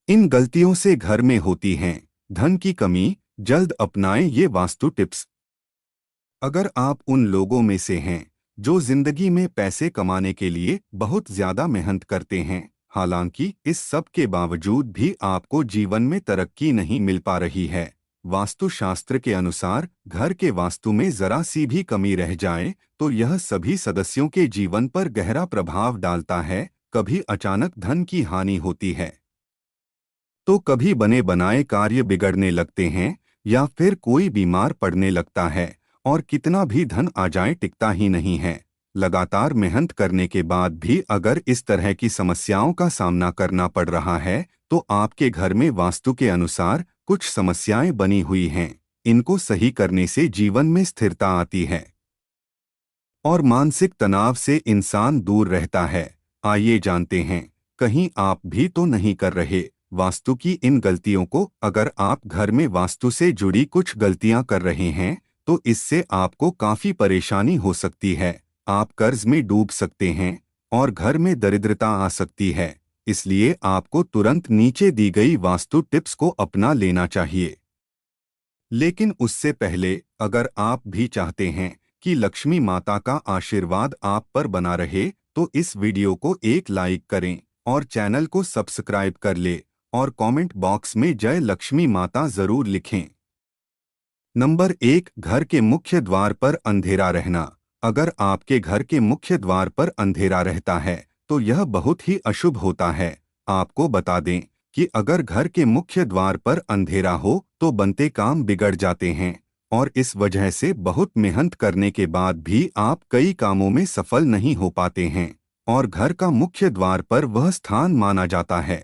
इन गलतियों से घर में होती हैं धन की कमी। जल्द अपनाएं ये वास्तु टिप्स। अगर आप उन लोगों में से हैं जो जिंदगी में पैसे कमाने के लिए बहुत ज्यादा मेहनत करते हैं, हालांकि इस सब के बावजूद भी आपको जीवन में तरक्की नहीं मिल पा रही है, वास्तुशास्त्र के अनुसार घर के वास्तु में जरा सी भी कमी रह जाए तो यह सभी सदस्यों के जीवन पर गहरा प्रभाव डालता है। कभी अचानक धन की हानि होती है, तो कभी बने बनाए कार्य बिगड़ने लगते हैं, या फिर कोई बीमार पड़ने लगता है, और कितना भी धन आ जाए टिकता ही नहीं है। लगातार मेहनत करने के बाद भी अगर इस तरह की समस्याओं का सामना करना पड़ रहा है, तो आपके घर में वास्तु के अनुसार कुछ समस्याएं बनी हुई हैं। इनको सही करने से जीवन में स्थिरता आती है और मानसिक तनाव से इंसान दूर रहता है। आइए जानते हैं, कहीं आप भी तो नहीं कर रहे वास्तु की इन गलतियों को। अगर आप घर में वास्तु से जुड़ी कुछ गलतियां कर रहे हैं, तो इससे आपको काफी परेशानी हो सकती है। आप कर्ज में डूब सकते हैं और घर में दरिद्रता आ सकती है। इसलिए आपको तुरंत नीचे दी गई वास्तु टिप्स को अपना लेना चाहिए। लेकिन उससे पहले, अगर आप भी चाहते हैं कि लक्ष्मी माता का आशीर्वाद आप पर बना रहे, तो इस वीडियो को एक लाइक करें और चैनल को सब्सक्राइब कर ले, और कमेंट बॉक्स में जय लक्ष्मी माता जरूर लिखें। नंबर 1, घर के मुख्य द्वार पर अंधेरा रहना। अगर आपके घर के मुख्य द्वार पर अंधेरा रहता है, तो यह बहुत ही अशुभ होता है। आपको बता दें कि अगर घर के मुख्य द्वार पर अंधेरा हो तो बनते काम बिगड़ जाते हैं, और इस वजह से बहुत मेहनत करने के बाद भी आप कई कामों में सफल नहीं हो पाते हैं। और घर का मुख्य द्वार पर वह स्थान माना जाता है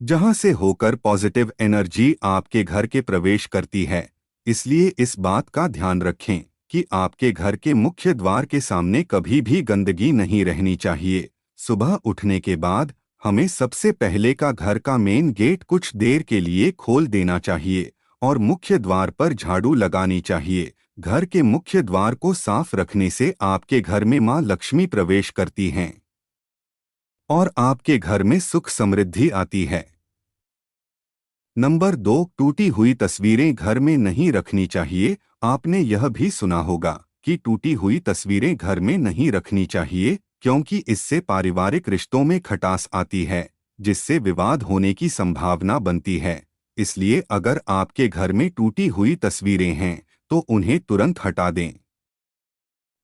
जहां से होकर पॉजिटिव एनर्जी आपके घर के प्रवेश करती है। इसलिए इस बात का ध्यान रखें कि आपके घर के मुख्य द्वार के सामने कभी भी गंदगी नहीं रहनी चाहिए। सुबह उठने के बाद हमें सबसे पहले का घर का मेन गेट कुछ देर के लिए खोल देना चाहिए और मुख्य द्वार पर झाड़ू लगानी चाहिए। घर के मुख्य द्वार को साफ रखने से आपके घर में मां लक्ष्मी प्रवेश करती हैं और आपके घर में सुख समृद्धि आती है। नंबर 2, टूटी हुई तस्वीरें घर में नहीं रखनी चाहिए। आपने यह भी सुना होगा कि टूटी हुई तस्वीरें घर में नहीं रखनी चाहिए, क्योंकि इससे पारिवारिक रिश्तों में खटास आती है, जिससे विवाद होने की संभावना बनती है। इसलिए अगर आपके घर में टूटी हुई तस्वीरें हैं, तो उन्हें तुरंत हटा दें।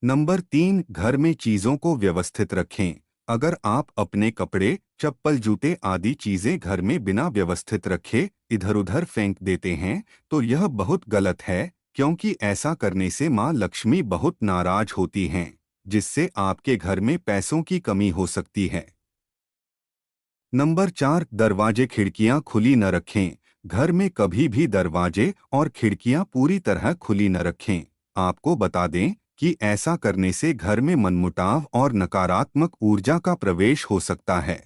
नंबर 3, घर में चीजों को व्यवस्थित रखें। अगर आप अपने कपड़े, चप्पल, जूते आदि चीजें घर में बिना व्यवस्थित रखे इधर उधर फेंक देते हैं, तो यह बहुत गलत है, क्योंकि ऐसा करने से मां लक्ष्मी बहुत नाराज होती हैं, जिससे आपके घर में पैसों की कमी हो सकती है। नंबर 4, दरवाजे खिड़कियां खुली न रखें। घर में कभी भी दरवाजे और खिड़कियां पूरी तरह खुली न रखें। आपको बता दें कि ऐसा करने से घर में मनमुटाव और नकारात्मक ऊर्जा का प्रवेश हो सकता है।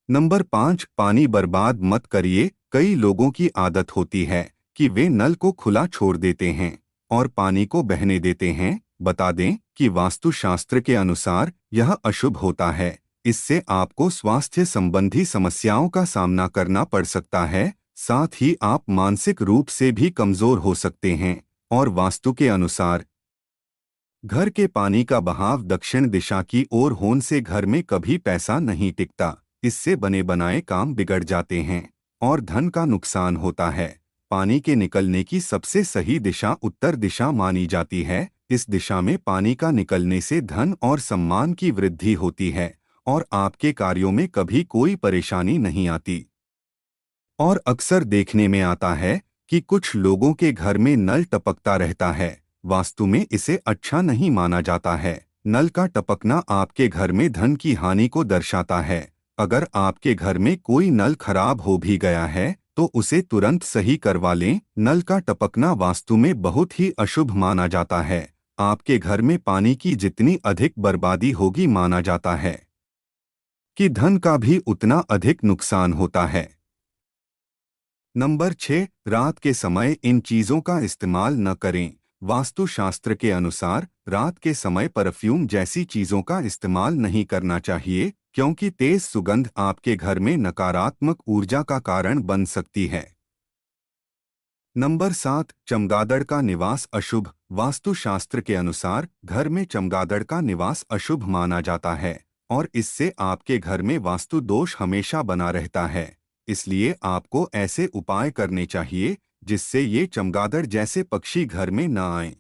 नंबर 5, पानी बर्बाद मत करिए। कई लोगों की आदत होती है कि वे नल को खुला छोड़ देते हैं और पानी को बहने देते हैं। बता दें कि वास्तुशास्त्र के अनुसार यह अशुभ होता है। इससे आपको स्वास्थ्य संबंधी समस्याओं का सामना करना पड़ सकता है, साथ ही आप मानसिक रूप से भी कमजोर हो सकते हैं। और वास्तु के अनुसार घर के पानी का बहाव दक्षिण दिशा की ओर होने से घर में कभी पैसा नहीं टिकता। इससे बने बनाए काम बिगड़ जाते हैं और धन का नुकसान होता है। पानी के निकलने की सबसे सही दिशा उत्तर दिशा मानी जाती है। इस दिशा में पानी का निकलने से धन और सम्मान की वृद्धि होती है और आपके कार्यों में कभी कोई परेशानी नहीं आती। और अक्सर देखने में आता है कि कुछ लोगों के घर में नल टपकता रहता है। वास्तु में इसे अच्छा नहीं माना जाता है। नल का टपकना आपके घर में धन की हानि को दर्शाता है। अगर आपके घर में कोई नल खराब हो भी गया है, तो उसे तुरंत सही करवा लें। नल का टपकना वास्तु में बहुत ही अशुभ माना जाता है। आपके घर में पानी की जितनी अधिक बर्बादी होगी, माना जाता है कि धन का भी उतना अधिक नुकसान होता है। नंबर 6, रात के समय इन चीजों का इस्तेमाल न करें। वास्तुशास्त्र के अनुसार रात के समय परफ्यूम जैसी चीजों का इस्तेमाल नहीं करना चाहिए, क्योंकि तेज सुगंध आपके घर में नकारात्मक ऊर्जा का कारण बन सकती है। नंबर 7, चमगादड़ का निवास अशुभ। वास्तुशास्त्र के अनुसार घर में चमगादड़ का निवास अशुभ माना जाता है और इससे आपके घर में वास्तु दोष हमेशा बना रहता है। इसलिए आपको ऐसे उपाय करने चाहिए जिससे ये चमगादड़ जैसे पक्षी घर में न आएं।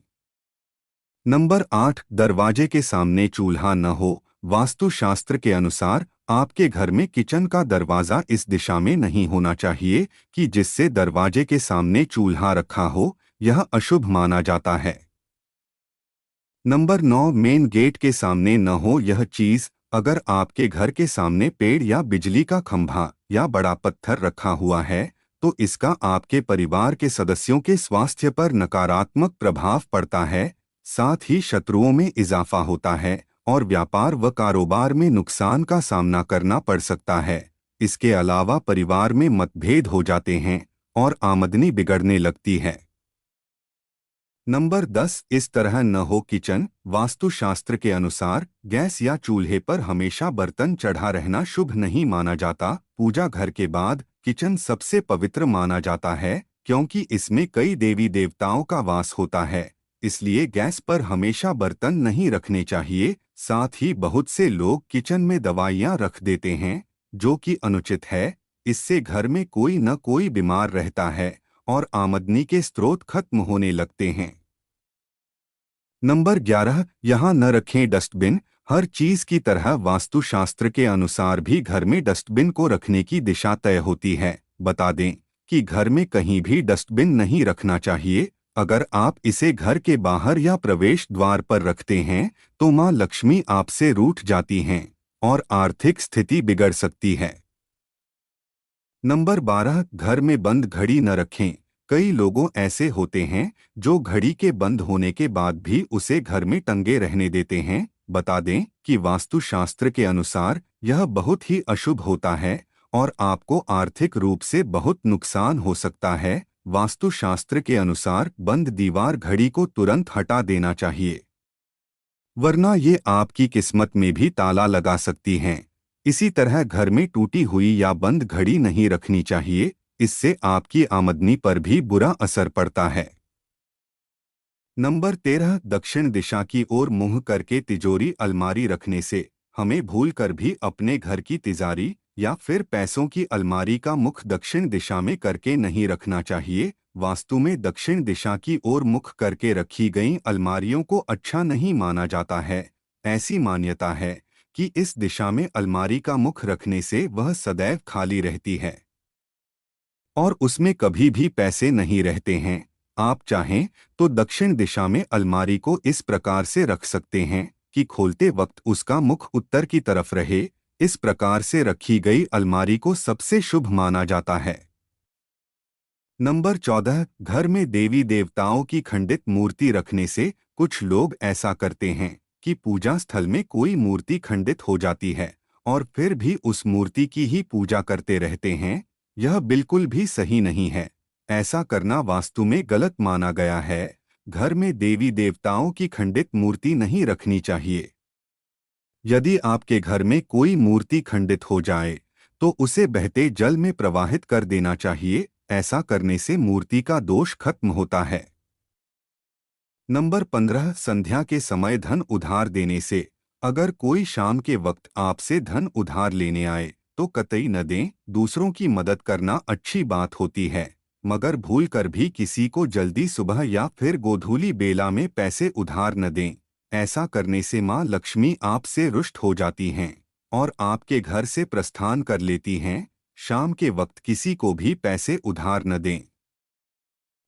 नंबर 8, दरवाजे के सामने चूल्हा न हो। वास्तुशास्त्र के अनुसार आपके घर में किचन का दरवाजा इस दिशा में नहीं होना चाहिए कि जिससे दरवाजे के सामने चूल्हा रखा हो, यह अशुभ माना जाता है। नंबर 9, मेन गेट के सामने न हो यह चीज। अगर आपके घर के सामने पेड़ या बिजली का खंभा या बड़ा पत्थर रखा हुआ है तो इसका आपके परिवार के सदस्यों के स्वास्थ्य पर नकारात्मक प्रभाव पड़ता है, साथ ही शत्रुओं में इजाफा होता है और व्यापार व कारोबार में नुकसान का सामना करना पड़ सकता है। इसके अलावा परिवार में मतभेद हो जाते हैं और आमदनी बिगड़ने लगती है। नंबर 10, इस तरह न हो किचन। वास्तुशास्त्र के अनुसार गैस या चूल्हे पर हमेशा बर्तन चढ़ा रहना शुभ नहीं माना जाता। पूजा घर के बाद किचन सबसे पवित्र माना जाता है, क्योंकि इसमें कई देवी देवताओं का वास होता है। इसलिए गैस पर हमेशा बर्तन नहीं रखने चाहिए। साथ ही बहुत से लोग किचन में दवाइयाँ रख देते हैं, जो कि अनुचित है। इससे घर में कोई न कोई बीमार रहता है और आमदनी के स्रोत खत्म होने लगते हैं। नंबर 11, यहाँ न रखें डस्टबिन। हर चीज की तरह वास्तुशास्त्र के अनुसार भी घर में डस्टबिन को रखने की दिशा तय होती है। बता दें कि घर में कहीं भी डस्टबिन नहीं रखना चाहिए। अगर आप इसे घर के बाहर या प्रवेश द्वार पर रखते हैं तो मां लक्ष्मी आपसे रूठ जाती हैं और आर्थिक स्थिति बिगड़ सकती है। नंबर 12, घर में बंद घड़ी न रखें। कई लोगों ऐसे होते हैं जो घड़ी के बंद होने के बाद भी उसे घर में टंगे रहने देते हैं। बता दें कि वास्तुशास्त्र के अनुसार यह बहुत ही अशुभ होता है और आपको आर्थिक रूप से बहुत नुकसान हो सकता है। वास्तुशास्त्र के अनुसार बंद दीवार घड़ी को तुरंत हटा देना चाहिए, वरना ये आपकी किस्मत में भी ताला लगा सकती हैं। इसी तरह घर में टूटी हुई या बंद घड़ी नहीं रखनी चाहिए, इससे आपकी आमदनी पर भी बुरा असर पड़ता है। नंबर 13, दक्षिण दिशा की ओर मुंह करके तिजोरी अलमारी रखने से हमें भूलकर भी अपने घर की तिजारी या फिर पैसों की अलमारी का मुख दक्षिण दिशा में करके नहीं रखना चाहिए। वास्तु में दक्षिण दिशा की ओर मुख करके रखी गई अलमारियों को अच्छा नहीं माना जाता है। ऐसी मान्यता है कि इस दिशा में अलमारी का मुख रखने से वह सदैव खाली रहती है और उसमें कभी भी पैसे नहीं रहते हैं। आप चाहें तो दक्षिण दिशा में अलमारी को इस प्रकार से रख सकते हैं कि खोलते वक्त उसका मुख उत्तर की तरफ रहे। इस प्रकार से रखी गई अलमारी को सबसे शुभ माना जाता है। नंबर 14, घर में देवी देवताओं की खंडित मूर्ति रखने से कुछ लोग ऐसा करते हैं कि पूजा स्थल में कोई मूर्ति खंडित हो जाती है और फिर भी उस मूर्ति की ही पूजा करते रहते हैं। यह बिल्कुल भी सही नहीं है। ऐसा करना वास्तु में गलत माना गया है। घर में देवी देवताओं की खंडित मूर्ति नहीं रखनी चाहिए। यदि आपके घर में कोई मूर्ति खंडित हो जाए तो उसे बहते जल में प्रवाहित कर देना चाहिए। ऐसा करने से मूर्ति का दोष खत्म होता है। नंबर 15, संध्या के समय धन उधार देने से। अगर कोई शाम के वक्त आपसे धन उधार लेने आए तो कतई न दें। दूसरों की मदद करना अच्छी बात होती है, मगर भूलकर भी किसी को जल्दी सुबह या फिर गोधूली बेला में पैसे उधार न दें। ऐसा करने से मां लक्ष्मी आपसे रुष्ट हो जाती हैं और आपके घर से प्रस्थान कर लेती हैं। शाम के वक्त किसी को भी पैसे उधार न दें।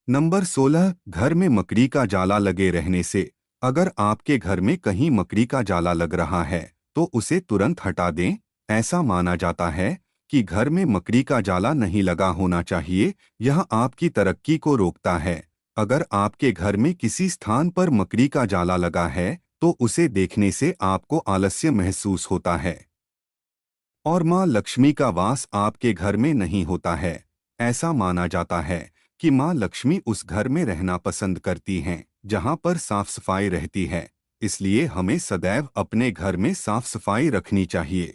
नंबर 16, घर में मकड़ी का जाला लगे रहने से। अगर आपके घर में कहीं मकड़ी का जाला लग रहा है तो उसे तुरंत हटा दें। ऐसा माना जाता है कि घर में मकड़ी का जाला नहीं लगा होना चाहिए, यह आपकी तरक्की को रोकता है। अगर आपके घर में किसी स्थान पर मकड़ी का जाला लगा है तो उसे देखने से आपको आलस्य महसूस होता है और मां लक्ष्मी का वास आपके घर में नहीं होता है। ऐसा माना जाता है कि माँ लक्ष्मी उस घर में रहना पसंद करती हैं जहाँ पर साफ सफाई रहती है, इसलिए हमें सदैव अपने घर में साफ सफाई रखनी चाहिए।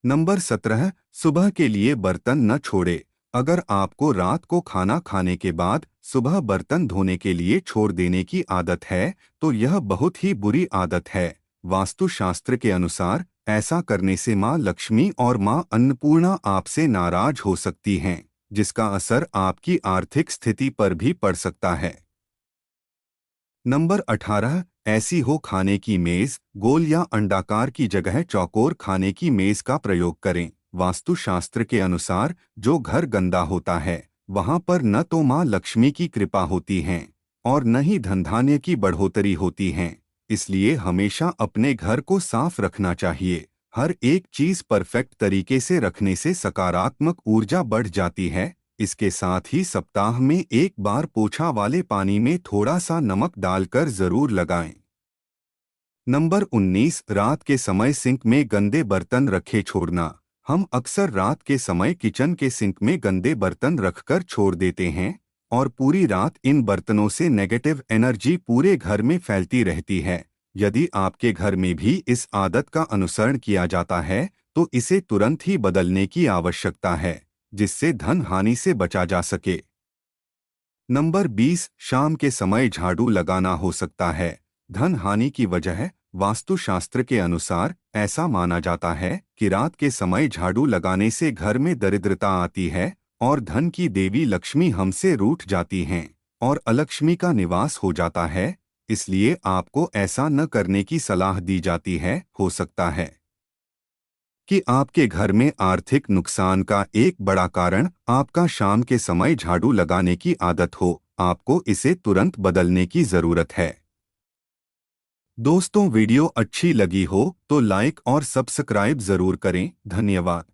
नंबर 17, सुबह के लिए बर्तन न छोड़े। अगर आपको रात को खाना खाने के बाद सुबह बर्तन धोने के लिए छोड़ देने की आदत है, तो यह बहुत ही बुरी आदत है। वास्तुशास्त्र के अनुसार ऐसा करने से माँ लक्ष्मी और माँ अन्नपूर्णा आपसे नाराज हो सकती हैं, जिसका असर आपकी आर्थिक स्थिति पर भी पड़ सकता है। नंबर 18, ऐसी हो खाने की मेज गोल या अंडाकार की जगह चौकोर खाने की मेज का प्रयोग करें। वास्तुशास्त्र के अनुसार जो घर गंदा होता है वहां पर न तो माँ लक्ष्मी की कृपा होती है और न ही धन धान्य की बढ़ोतरी होती है। इसलिए हमेशा अपने घर को साफ रखना चाहिए। हर एक चीज परफेक्ट तरीके से रखने से सकारात्मक ऊर्जा बढ़ जाती है। इसके साथ ही सप्ताह में एक बार पोछा वाले पानी में थोड़ा सा नमक डालकर जरूर लगाएं। नंबर 19, रात के समय सिंक में गंदे बर्तन रखे छोड़ना। हम अक्सर रात के समय किचन के सिंक में गंदे बर्तन रखकर छोड़ देते हैं और पूरी रात इन बर्तनों से नेगेटिव एनर्जी पूरे घर में फैलती रहती है। यदि आपके घर में भी इस आदत का अनुसरण किया जाता है तो इसे तुरंत ही बदलने की आवश्यकता है, जिससे धन हानि से बचा जा सके। नंबर 20, शाम के समय झाड़ू लगाना हो सकता है धन हानि की वजह। वास्तुशास्त्र के अनुसार ऐसा माना जाता है कि रात के समय झाड़ू लगाने से घर में दरिद्रता आती है और धन की देवी लक्ष्मी हमसे रूठ जाती हैं और अलक्ष्मी का निवास हो जाता है। इसलिए आपको ऐसा न करने की सलाह दी जाती है। हो सकता है कि आपके घर में आर्थिक नुकसान का एक बड़ा कारण आपका शाम के समय झाड़ू लगाने की आदत हो। आपको इसे तुरंत बदलने की जरूरत है। दोस्तों, वीडियो अच्छी लगी हो तो लाइक और सब्सक्राइब जरूर करें। धन्यवाद।